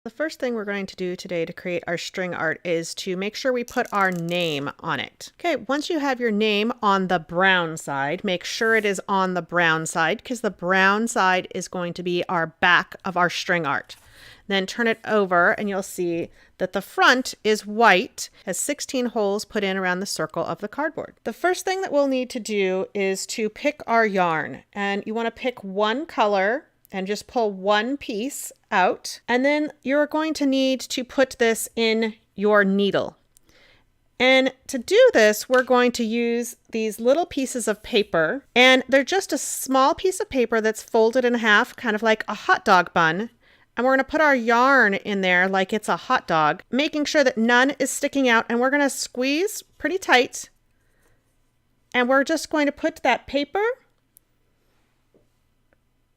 The first thing we're going to do today to create our string art is to make sure we put our name on it. Okay, once you have your name on the brown side, make sure it is on the brown side because the brown side is going to be our back of our string art. Then turn it over and you'll see that the front is white, has 16 holes put in around the circle of the cardboard. The first thing that we'll need to do is to pick our yarn, and you want to pick one color and just pull one piece out. And then you're going to need to put this in your needle. And to do this, we're going to use these little pieces of paper, and they're just a small piece of paper that's folded in half, kind of like a hot dog bun. And we're going to put our yarn in there like it's a hot dog, making sure that none is sticking out. And we're going to squeeze pretty tight. And we're just going to put that paper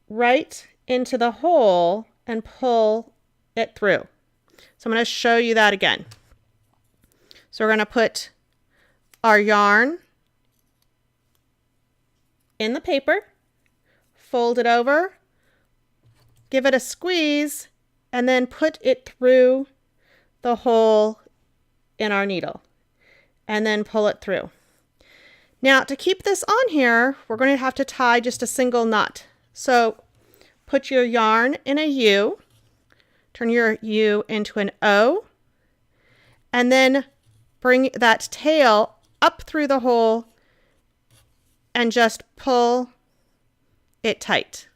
right into the hole and pull it through. So I'm going to show you that again. So we're going to put our yarn in the paper, fold it over, give it a squeeze, and then put it through the hole in our needle, and then pull it through. Now, to keep this on here, we're going to have to tie just a single knot. So put your yarn in a U, turn your U into an O, and then bring that tail up through the hole and just pull it tight.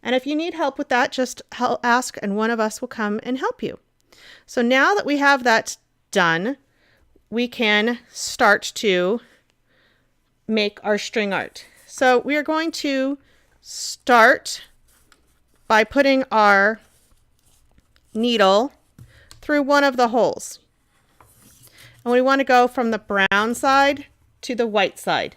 And if you need help with that, just ask and one of us will come and help you. So now that we have that done, we can start to make our string art. So we are going to start by putting our needle through one of the holes. And we want to go from the brown side to the white side.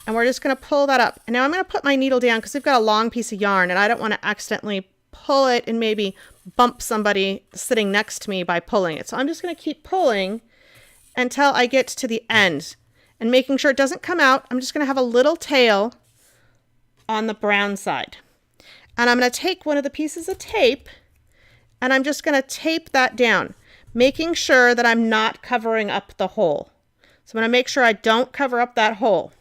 And we're just going to pull that up. And now I'm going to put my needle down because we've got a long piece of yarn and I don't want to accidentally pull it and maybe bump somebody sitting next to me by pulling it. So I'm just going to keep pulling until I get to the end and making sure it doesn't come out. I'm just going to have a little tail on the brown side. And I'm going to take one of the pieces of tape and I'm just going to tape that down, making sure that I'm not covering up the hole. So I'm going to make sure I don't cover up that hole.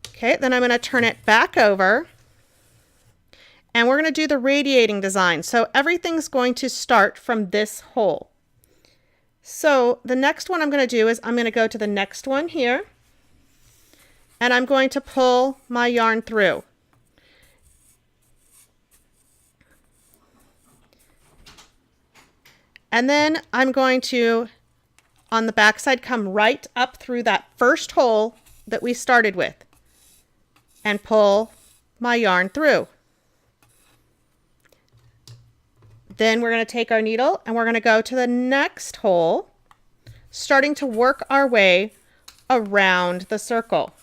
Okay, then I'm going to turn it back over and we're going to do the radiating design. So everything's going to start from this hole. So the next one I'm going to do is I'm going to go to the next one here and I'm going to pull my yarn through. And then I'm going to, on the back side, come right up through that first hole that we started with and pull my yarn through. Then we're going to take our needle and we're going to go to the next hole, starting to work our way around the circle.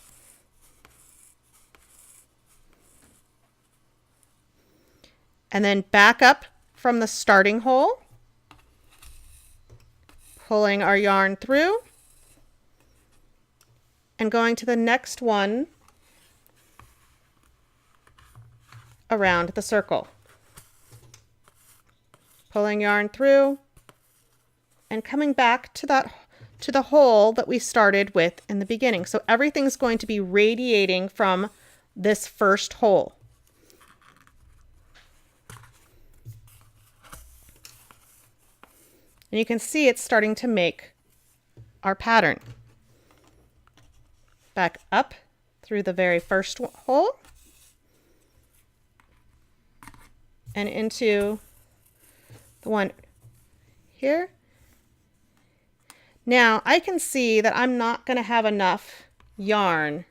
And then back up from the starting hole, pulling our yarn through and going to the next one around the circle. Pulling yarn through and coming back to the hole that we started with in the beginning. So everything's going to be radiating from this first hole. And you can see it's starting to make our pattern. Back up through the very first hole and into the one here. Now I can see that I'm not going to have enough yarn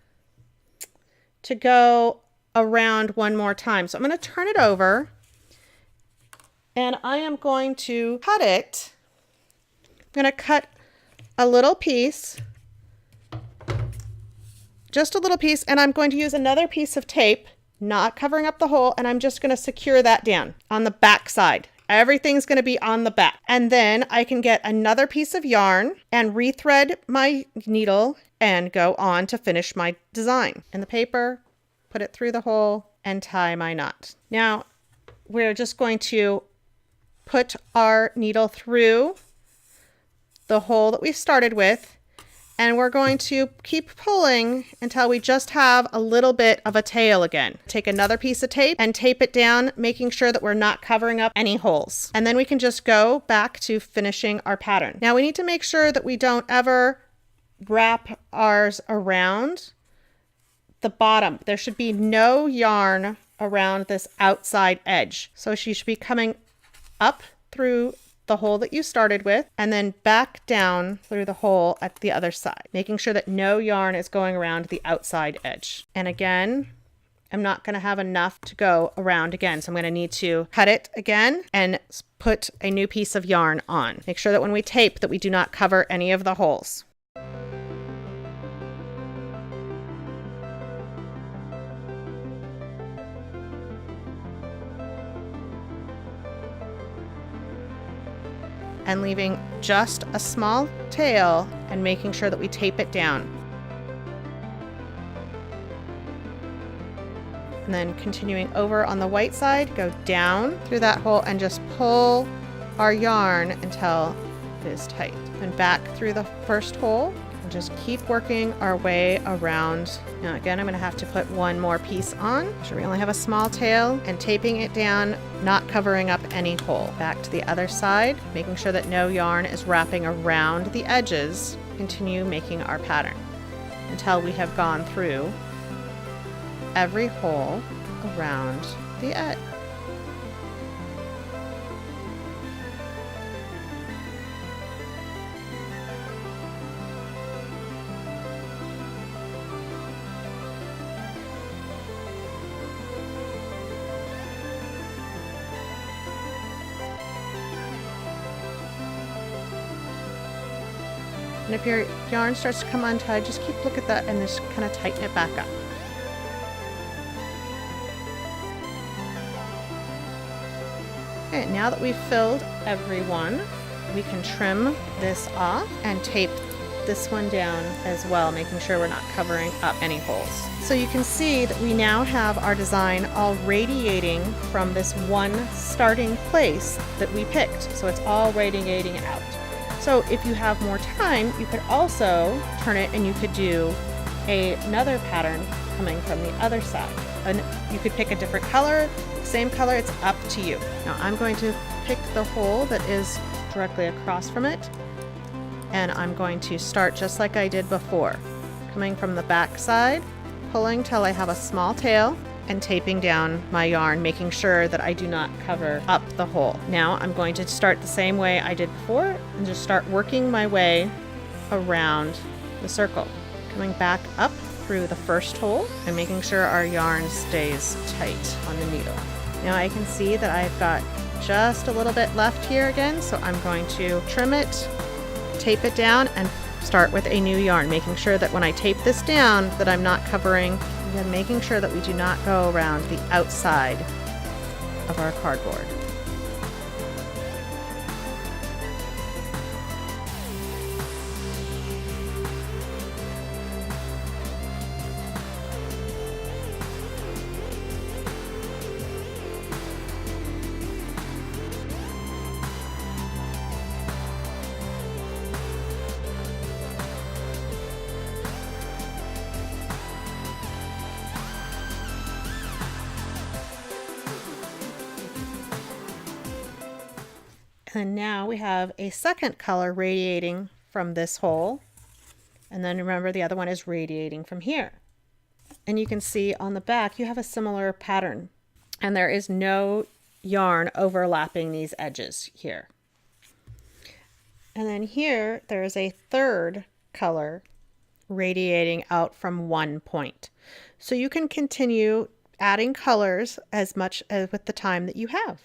to go around one more time. So I'm going to turn it over and I am going to cut it. I'm going to cut a little piece, just a little piece, and I'm going to use another piece of tape, not covering up the hole, and I'm just going to secure that down on the back side. Everything's going to be on the back. And then I can get another piece of yarn and rethread my needle and go on to finish my design. In the paper, put it through the hole, and tie my knot. Now, we're just going to put our needle through the hole that we started with, and we're going to keep pulling until we just have a little bit of a tail again. Take another piece of tape and tape it down, making sure that we're not covering up any holes. And then we can just go back to finishing our pattern. Now we need to make sure that we don't ever wrap ours around the bottom. There should be no yarn around this outside edge. So she should be coming up through the hole that you started with and then back down through the hole at the other side, making sure that no yarn is going around the outside edge. And again, I'm not going to have enough to go around again, so I'm going to need to cut it again and put a new piece of yarn on. Make sure that when we tape that we do not cover any of the holes. And leaving just a small tail and making sure that we tape it down. And then continuing over on the white side, go down through that hole and just pull our yarn until it is tight. And back through the first hole and just keep working our way around. Now again, I'm going to have to put one more piece on. Make sure we only have a small tail and taping it down, not covering up any hole. Back to the other side, making sure that no yarn is wrapping around the edges. Continue making our pattern until we have gone through every hole around the edge. And if your yarn starts to come untied, just keep look at that and just kind of tighten it back up. Okay, now that we've filled every one, we can trim this off and tape this one down as well, making sure we're not covering up any holes. So you can see that we now have our design all radiating from this one starting place that we picked. So it's all radiating out. So if you have more time, you could also turn it and you could do another pattern coming from the other side. And you could pick a different color, same color, it's up to you. Now I'm going to pick the hole that is directly across from it, and I'm going to start just like I did before, coming from the back side, pulling till I have a small tail, and taping down my yarn, making sure that I do not cover up the hole. Now I'm going to start the same way I did before and just start working my way around the circle, coming back up through the first hole and making sure our yarn stays tight on the needle. Now I can see that I've got just a little bit left here again, so I'm going to trim it, tape it down, and start with a new yarn, making sure that when I tape this down that I'm not covering, and making sure that we do not go around the outside of our cardboard. And now we have a second color radiating from this hole. And then remember the other one is radiating from here. And you can see on the back you have a similar pattern. And there is no yarn overlapping these edges here. And then here there is a third color radiating out from one point. So you can continue adding colors as much as with the time that you have.